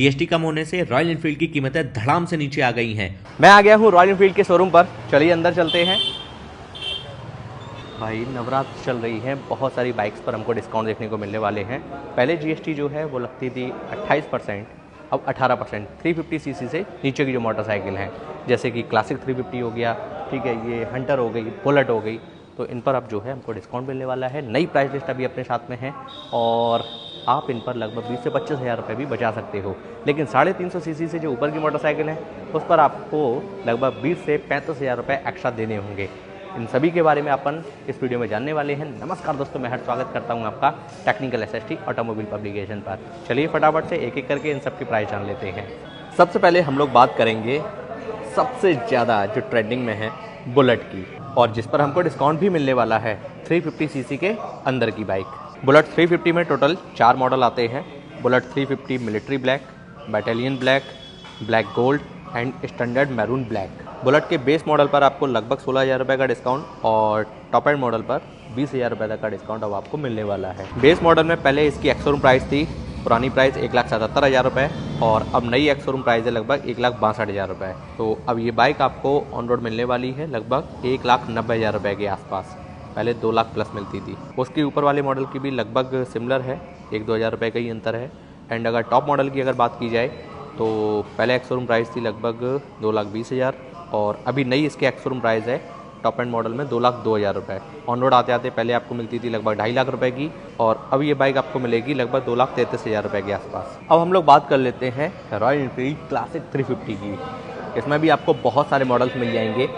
GST कम होने से royal Enfield की कीमतें धड़ाम से नीचे आ गई हैं। मैं आ गया हूँ रॉयल एनफील्ड के शोरूम पर। चलिए अंदर चलते हैं। भाई नवरात्र चल रही है, बहुत सारी बाइक्स पर हमको डिस्काउंट देखने को मिलने वाले हैं। पहले जीएसटी जो है वो लगती थी 28%, अब 18%। 350 सीसी से नीचे की जो मोटरसाइकिल हैं, जैसे कि क्लासिक 350 हो गया, ठीक है, ये हंटर हो गई, बुलेट हो गई, तो इन पर अब जो है हमको डिस्काउंट मिलने वाला है। नई प्राइस लिस्ट अभी अपने साथ में है और आप इन पर लगभग 20 से 25 हज़ार रुपये भी बचा सकते हो। लेकिन 350 सीसी से जो ऊपर की मोटरसाइकिल है उस पर आपको लगभग 20 से 35 हज़ार रुपये एक्स्ट्रा देने होंगे। इन सभी के बारे में अपन इस वीडियो में जानने वाले हैं। नमस्कार दोस्तों, मैं हर स्वागत करता हूं आपका टेक्निकल एसएसटी ऑटोमोबाइल पब्लिकेशन पर। चलिए फटाफट से एक एक करके इन सब की प्राइस जान लेते हैं। सबसे पहले हम लोग बात करेंगे सबसे ज़्यादा जो ट्रेंडिंग में है बुलेट की, और जिस पर हमको डिस्काउंट भी मिलने वाला है 350 सीसी के अंदर की बाइक। बुलेट 350 में टोटल 4 मॉडल आते हैं। Bullet 350 military black, battalion black, black gold and standard maroon black. Bullet के बेस मॉडल पर आपको लगभग 16,000 रुपये का डिस्काउंट और टॉप एंड मॉडल पर 20,000 रुपये तक का डिस्काउंट अब आपको मिलने वाला है। बेस मॉडल में पहले इसकी एक्स-शोरूम प्राइस थी, पुरानी प्राइस 1,77,000 रुपये, और अब नई एक्स-शोरूम प्राइस है लगभग 1,62,000 रुपये। तो अब ये बाइक आपको ऑन रोड मिलने वाली है लगभग 1,90,000 रुपये के आसपास। पहले 2 लाख प्लस मिलती थी। उसके ऊपर वाले मॉडल की भी लगभग सिमिलर है, 1-2 हज़ार रुपये का ही अंतर है। एंड अगर टॉप मॉडल की अगर बात की जाए तो पहले एक्स-शोरूम प्राइस थी लगभग 2,20,000 और अभी नई इसकी एक्स-शोरूम प्राइस है टॉप एंड मॉडल में 2,02,000 रुपये। ऑन रोड आते आते पहले आपको मिलती थी लगभग 2.5 लाख रुपए की, और अब ये बाइक आपको मिलेगी लगभग 2,33,000 रुपये के आसपास। अब हम लोग बात कर लेते हैं रॉयल एनफील्ड क्लासिक 350 की। इसमें भी आपको बहुत सारे मॉडल्स मिल जाएंगे।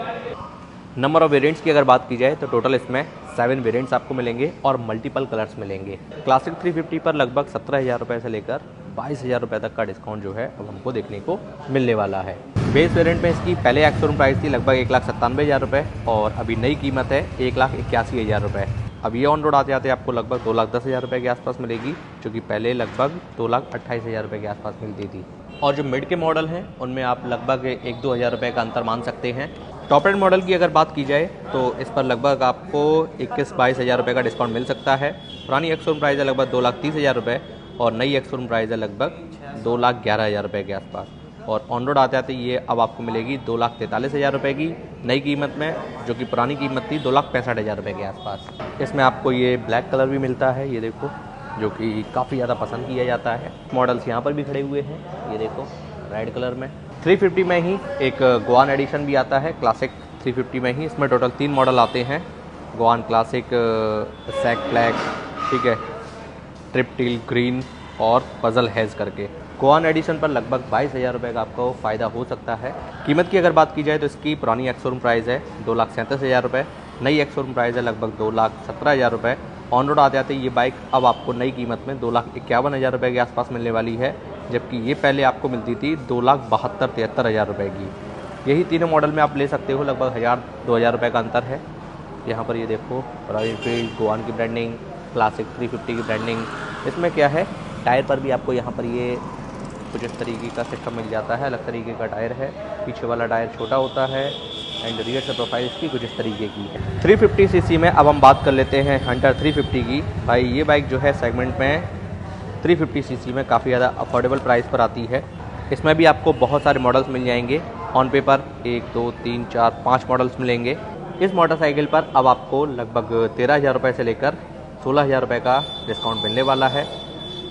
नंबर ऑफ वेरिएंट्स की अगर बात की जाए तो टोटल इसमें 7 वेरिएंट्स आपको मिलेंगे और मल्टीपल कलर्स मिलेंगे। क्लासिक 350 पर लगभग 17,000 रुपये से लेकर 22,000 रुपये तक का डिस्काउंट जो है अब हमको देखने को मिलने वाला है। बेस वेरिएंट में इसकी पहले एक्स-शोरूम प्राइस थी लगभग 1,97,000 रुपये और अभी नई कीमत है 1,81,000 रुपये। अब ये ऑन रोड आते आते आपको लगभग 2,10,000 रुपये के आसपास मिलेगी, जो कि पहले लगभग 2,28,000 रुपये के आसपास मिलती थी। और जो मिड के मॉडल हैं उनमें आप लगभग 1-2 हज़ार रुपये का अंतर मान सकते हैं। टॉप एंड मॉडल की अगर बात की जाए तो इस पर लगभग आपको 21-22 हज़ार रुपये का डिस्काउंट मिल सकता है। पुरानी एक्स-शोरूम प्राइस है लगभग 2,30,000 रुपये और नई एक्स-शोरूम प्राइस है लगभग 2,11,000 रुपये के आसपास। और ऑन रोड आते आते ये अब आपको मिलेगी 2,43,000 रुपये की नई कीमत में, जो कि पुरानी कीमत थी 2,65,000 रुपये के आसपास। इसमें आपको ये ब्लैक कलर भी मिलता है, ये देखो, जो कि काफ़ी ज़्यादा पसंद किया जाता है। मॉडल्स यहाँ पर भी खड़े हुए हैं, ये देखो रेड कलर में। 350 में ही एक गोवान एडिशन भी आता है क्लासिक 350 में ही। इसमें टोटल 3 मॉडल आते हैं, गोवान क्लासिक, सैक ब्लैक, ठीक है, ट्रिप्टिल ग्रीन और पजल हैज़ करके। गोवान एडिशन पर लगभग 22,000 रुपये का आपको फ़ायदा हो सकता है। कीमत की अगर बात की जाए तो इसकी पुरानी एक्स-शोरूम प्राइस है 2,37,000 रुपये, नई एक्स-शोरूम प्राइस है लगभग 2,17,000 रुपये। ऑन रोड आते आते ये बाइक अब आपको नई कीमत में 2,51,000 रुपये के आसपास मिलने वाली है, जबकि ये पहले आपको मिलती थी 2,72-73,000 रुपये की। यही तीनों मॉडल में आप ले सकते हो, लगभग 1,000-2 हज़ार रुपये का अंतर है। यहाँ पर ये देखो रॉयल एनफील्ड गोवान की ब्रांडिंग, क्लासिक 350 की ब्रांडिंग। इसमें क्या है, टायर पर भी आपको यहाँ पर ये कुछ इस तरीके का सिस्टम मिल जाता है, अलग तरीके का टायर है। पीछे वाला टायर छोटा होता है एंड रियर से प्रोफाइल इसकी कुछ इस तरीके की है। 350 सीसी में अब हम बात कर लेते हैं हंटर 350 की। भाई ये बाइक जो है सेगमेंट में 350 सीसी में काफ़ी ज़्यादा अफोर्डेबल प्राइस पर आती है। इसमें भी आपको बहुत सारे मॉडल्स मिल जाएंगे। ऑन पेपर 1, 2, 3, 4, 5 मॉडल्स मिलेंगे। इस मोटरसाइकिल पर अब आपको लगभग 13,000 रुपये से लेकर 16,000 रुपये का डिस्काउंट मिलने वाला है।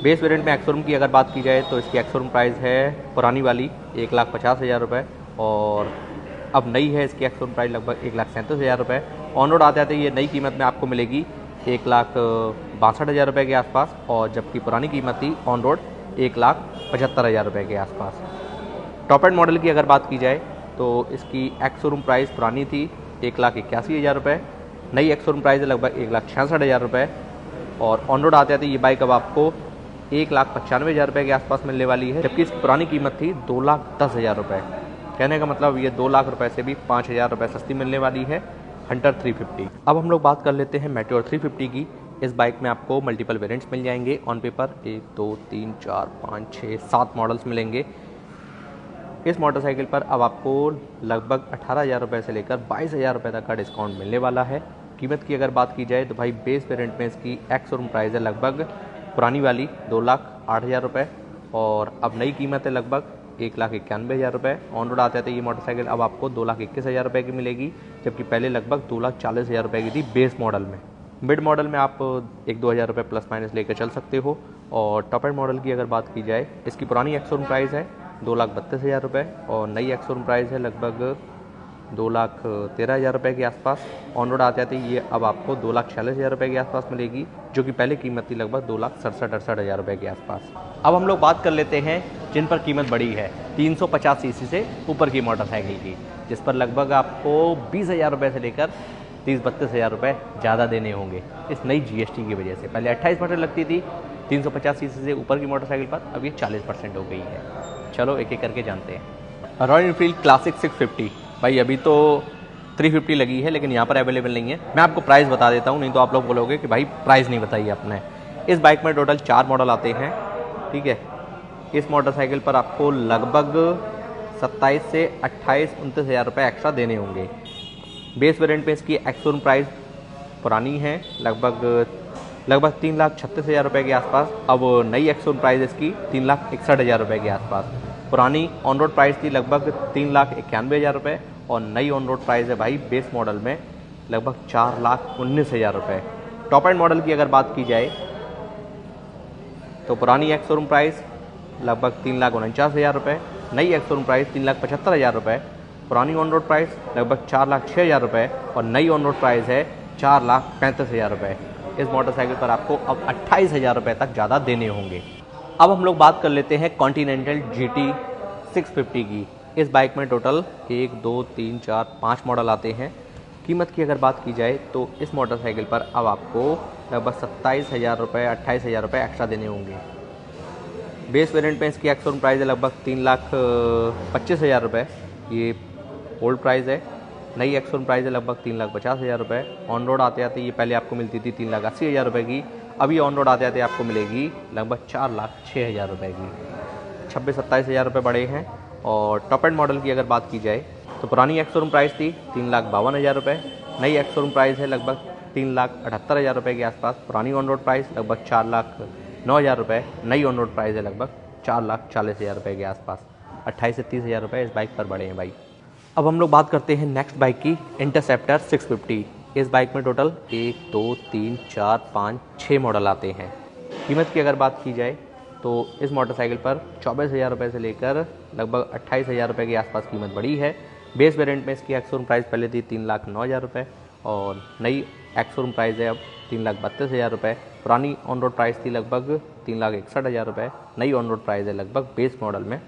बेस वेरिएंट में एक्स-शोरूम की अगर बात की जाए तो इसकी एक्स-शोरूम प्राइस है पुरानी वाली 1,50,000 रुपये और अब नई है इसकी एक्स-शोरूम प्राइस लगभग 1,37,000 रुपये। ऑन रोड आते आते ये नई कीमत में आपको मिलेगी 1,62,000 रुपये के आसपास, और जबकि पुरानी कीमत थी ऑन रोड 1,75,000 रुपये के आसपास। टॉप एंड मॉडल की अगर बात की जाए तो इसकी एक्स-शोरूम प्राइस पुरानी थी 1,81,000 रुपये, नई एक्स-शोरूम प्राइस है लगभग 1,66,000 रुपये, और ऑन रोड आते आते ये बाइक अब आपको 1,95,000 रुपये के आसपास मिलने वाली है, जबकि इसकी पुरानी कीमत थी 2,10,000 रुपये। कहने का मतलब ये 2 लाख रुपये से भी 5,000 रुपये सस्ती मिलने वाली है हंटर 350। अब हम लोग बात कर लेते हैं मेट्योर 350 की। इस बाइक में आपको मल्टीपल वेरिएंट्स मिल जाएंगे। ऑन पेपर 1, 2, 3, 4, 5, 6, 7 मॉडल्स मिलेंगे। इस मोटरसाइकिल पर अब आपको लगभग 18,000 रुपये से लेकर 22,000 रुपये तक का डिस्काउंट मिलने वाला है। कीमत की अगर बात की जाए तो भाई बेस वेरिएंट में इसकी एक्स-शोरूम प्राइस है लगभग पुरानी वाली 2,08,000 रुपये, और अब नई कीमत है लगभग 1,91,000 रुपये। ऑन रोड आते थे ये मोटरसाइकिल अब आपको 2,21,000 रुपये की मिलेगी, जबकि पहले लगभग 2,40,000 रुपये की थी बेस मॉडल में। मिड मॉडल में आप 1-2 हज़ार रुपये प्लस माइनस लेकर चल सकते हो। और टॉप एंड मॉडल की अगर बात की जाए, इसकी पुरानी एक्स-शोरूम प्राइस है 2,32,000 रुपये और नई एक्स-शोरूम प्राइस है लगभग 2,13,000 रुपये के आसपास। ऑन रोड आते आते ये अब आपको 2,46,000 रुपये के आसपास मिलेगी, जो कि पहले कीमत थी लगभग 2,67,68,000 रुपये के आसपास। अब हम लोग बात कर लेते हैं जिन पर कीमत बढ़ी है 350 सीसी से ऊपर की मोटरसाइकिल की, जिस पर लगभग आपको 20,000 रुपये से लेकर 30-32,000 रुपये ज़्यादा देने होंगे इस नई GST की वजह से। पहले 28% लगती थी 350 सीसी से ऊपर की मोटरसाइकिल पर, अब ये 40% हो गई है। चलो एक एक करके जानते हैं। रॉयल एनफील्ड क्लासिक 650, भाई अभी तो 350 लगी है लेकिन यहाँ पर अवेलेबल नहीं है। मैं आपको प्राइस बता देता हूँ, नहीं तो आप लोग बोलोगे कि भाई प्राइस नहीं बताई आपने। इस बाइक में टोटल 4 मॉडल आते हैं, ठीक है। इस मोटरसाइकिल पर आपको लगभग 27 से 28-29 हज़ार रुपये एक्स्ट्रा देने होंगे। बेस वेरिएंट पे इसकी एक्स-शोरूम प्राइस पुरानी है लगभग 3,36,000 रुपये के आसपास। अब नई एक्स-शोरूम प्राइस इसकी 3,61,000 रुपये के आसपास। पुरानी ऑन रोड प्राइस थी लगभग 3,91,000 रुपये और नई ऑन रोड प्राइस है भाई बेस मॉडल में लगभग 4,19,000 रुपये। टॉप एंड मॉडल की अगर बात की जाए तो पुरानी एक्स-शोरूम प्राइस लगभग 3,49,000 रुपये, नई एक्स-शोरूम प्राइस 3,75,000 रुपये। पुरानी ऑन रोड प्राइस लगभग 4,06,000 रुपये और नई ऑन रोड प्राइस है 4,35,000 रुपये। इस मोटरसाइकिल पर आपको अब 28,000 रुपये तक ज़्यादा देने होंगे। अब हम लोग बात कर लेते हैं कॉन्टिनेंटल GT 650 की। इस बाइक में टोटल 1, 2, 3, 4, 5 मॉडल आते हैं। कीमत की अगर बात की जाए तो इस मोटरसाइकिल पर अब आपको लगभग 27,000 रुपये 28,000 रुपये एक्स्ट्रा देने होंगे। बेस वेरिएंट में इसकी एक्स-शोरूम प्राइस है लगभग 3,25,000 रुपये, ये ओल्ड प्राइस है। नई एक्स-शोरूम प्राइस है लगभग 3,50,000 रुपये। ऑन रोड आते आते ये पहले आपको मिलती थी 3,80,000 रुपये की, अभी ऑन रोड आते आते आपको मिलेगी लगभग 4,06,000 रुपये की। 26-27,000 रुपये बढ़े हैं। और टॉप एंड मॉडल की अगर बात की जाए तो पुरानी एक्स-शोरूम प्राइस थी 3,52,000 रुपये, नई एक्स-शोरूम प्राइस है लगभग 3,78,000 रुपये के आसपास। पुरानी ऑन रोड प्राइस लगभग 4,09,000 रुपये, नई ऑन रोड प्राइस है लगभग 4,40,000 रुपये के आसपास। 28 से 30,000 रुपये इस बाइक पर बढ़े हैं भाई। अब हम लोग बात करते हैं नेक्स्ट बाइक की, इंटरसेप्टर 650। इस बाइक में टोटल 1, 2, 3, 4, 5, 6 मॉडल आते हैं। कीमत की अगर बात की जाए तो इस मोटरसाइकिल पर 24,000 रुपये से लेकर लगभग 28,000 रुपये के आसपास कीमत बढ़ी है। बेस वेरिएंट में इसकी एक्स-शोरूम प्राइस पहले थी 3,09,000 रुपये और नई एक्स-शोरूम प्राइस है अब 3,32,000 रुपये। पुरानी ऑन रोड प्राइस थी लगभग 3,61,000 रुपये, नई ऑन रोड प्राइस है लगभग बेस मॉडल में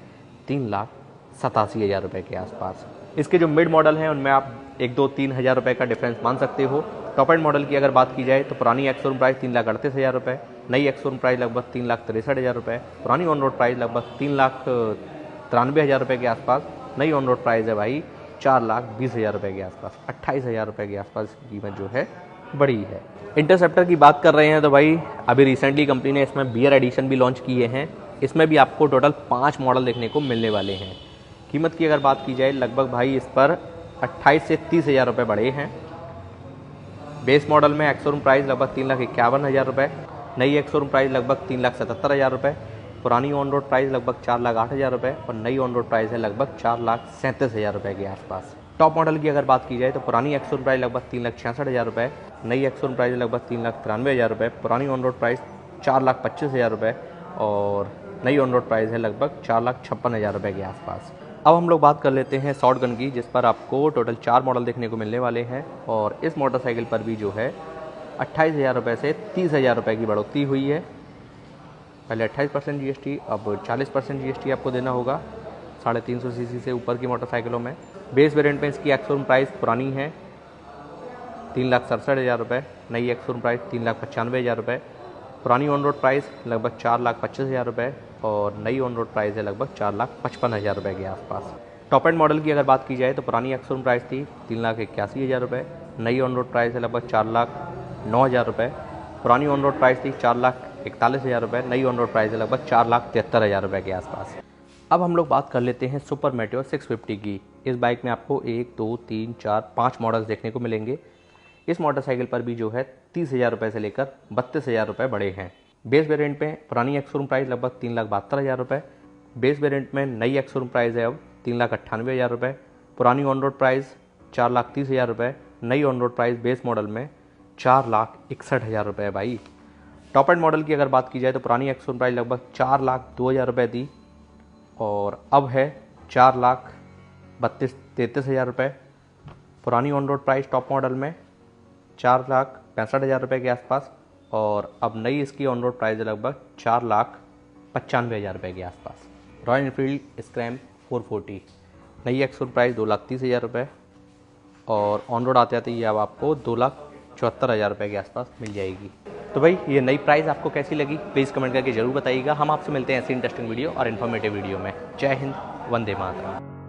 3,87,000 रुपये के आसपास। इसके जो मिड मॉडल हैं उनमें आप 1-2-3 हज़ार रुपये का डिफरेंस मान सकते हो। टॉप एंड मॉडल की अगर बात की जाए तो पुरानी एक्स-शोरूम प्राइस 3,38,000 रुपये, नई एक्स-शोरूम प्राइस लगभग 3,63,000 रुपये। पुरानी ऑन रोड प्राइस लगभग 3,93,000 रुपये के आसपास। नई ऑन रोड प्राइस है भाई 4,20,000 रुपये के आसपास। 28,000 रुपये के आसपास कीमत जो है बड़ी है। इंटरसेप्टर की बात कर रहे हैं तो भाई अभी रिसेंटली कंपनी ने इसमें बियर एडिशन भी लॉन्च किए हैं। इसमें भी आपको टोटल 5 मॉडल देखने को मिलने वाले हैं। कीमत की अगर बात की जाए लगभग भाई इस पर 28 से 30,000 रुपये बढ़े हैं। बेस मॉडल में एक्स-शोरूम प्राइस लगभग 3,51,000 रुपये, नई एक्स-शोरूम प्राइस लगभग 3,77,000 रुपये। पुरानी ऑन रोड प्राइस लगभग 4,08,000 रुपये और नई ऑन रोड प्राइस है लगभग 4,37,000 रुपये के आसपास। टॉप मॉडल की अगर बात की जाए तो पुरानी एक्स-शोरूम प्राइस लगभग 3,66,000 रुपये, नई एक्स-शोरूम प्राइस लगभग 3,93,000 रुपये। पुरानी ऑन रोड प्राइस 4,25,000 रुपये और नई ऑन रोड प्राइस है लगभग 4,56,000 रुपये के आसपास। अब हम लोग बात कर लेते हैं शॉर्ट गन की, जिस पर आपको टोटल 4 मॉडल देखने को मिलने वाले हैं। और इस मोटरसाइकिल पर भी जो है 28,000 रुपये से 30,000 रुपये की बढ़ोतरी हुई है। पहले 28% GST, अब 40% GST आपको देना होगा 350 सीसी से ऊपर की मोटरसाइकिलों में। बेस वेरिएंट में इसकी एक्स-शोरूम प्राइस पुरानी है 3,67,000 रुपये, नई एक्स-शोरूम प्राइस 3,95,000 रुपये। पुरानी ऑन रोड प्राइस लगभग 4,25,000 रुपये और नई ऑन रोड प्राइस है लगभग 4,55,000 रुपये के आसपास। टॉप एंड मॉडल की अगर बात की जाए तो पुरानी एक्स-शोरूम प्राइस थी 3,81,000 रुपये, नई ऑन रोड प्राइस है लगभग 4,09,000 रुपये। पुरानी ऑन रोड प्राइस थी 4,41,000 रुपये, नई ऑन रोड प्राइस है लगभग 4,73,000 रुपये के आसपास। अब हम लोग बात कर लेते हैं सुपर मेटियोर 650 की। इस बाइक में आपको 1, 2, 3, 4, 5 मॉडल्स देखने को मिलेंगे। इस मोटरसाइकिल पर भी जो है 30,000 रुपये से लेकर 32,000 रुपये बढ़े हैं। बेस वेरिएंट में पुरानी एक्स शोरूम प्राइस लगभग 3,72,000 रुपये। बेस वेरिएंट में नई एक्स शोरूम प्राइस है अब 3,98,000 रुपये। पुरानी ऑन रोड प्राइस 4,30,000 रुपये। नई on road price base model में 4,61,000 रुपये है भाई। टॉप एंड मॉडल की अगर बात की जाए तो पुरानी एक्स शोरूम प्राइस लगभग 4,02,000 रुपये थी और अब है 4,33,000 रुपये। पुरानी on road price top model में 4,65,000 रुपये के आसपास और अब नई इसकी ऑन रोड प्राइस है लगभग 4,95,000 रुपये के आसपास। रॉयल एनफील्ड स्क्रैम 440 नई एक्स शोरूम प्राइस 2,30,000 रुपये और ऑन रोड आते आते ये अब आपको 2,74,000 रुपये के आसपास मिल जाएगी। तो भाई ये नई प्राइस आपको कैसी लगी प्लीज़ कमेंट करके ज़रूर बताइएगा। हम आपसे मिलते हैं ऐसी इंटरेस्टिंग वीडियो और इन्फॉर्मेटिव वीडियो में। जय हिंद, वंदे मातरम।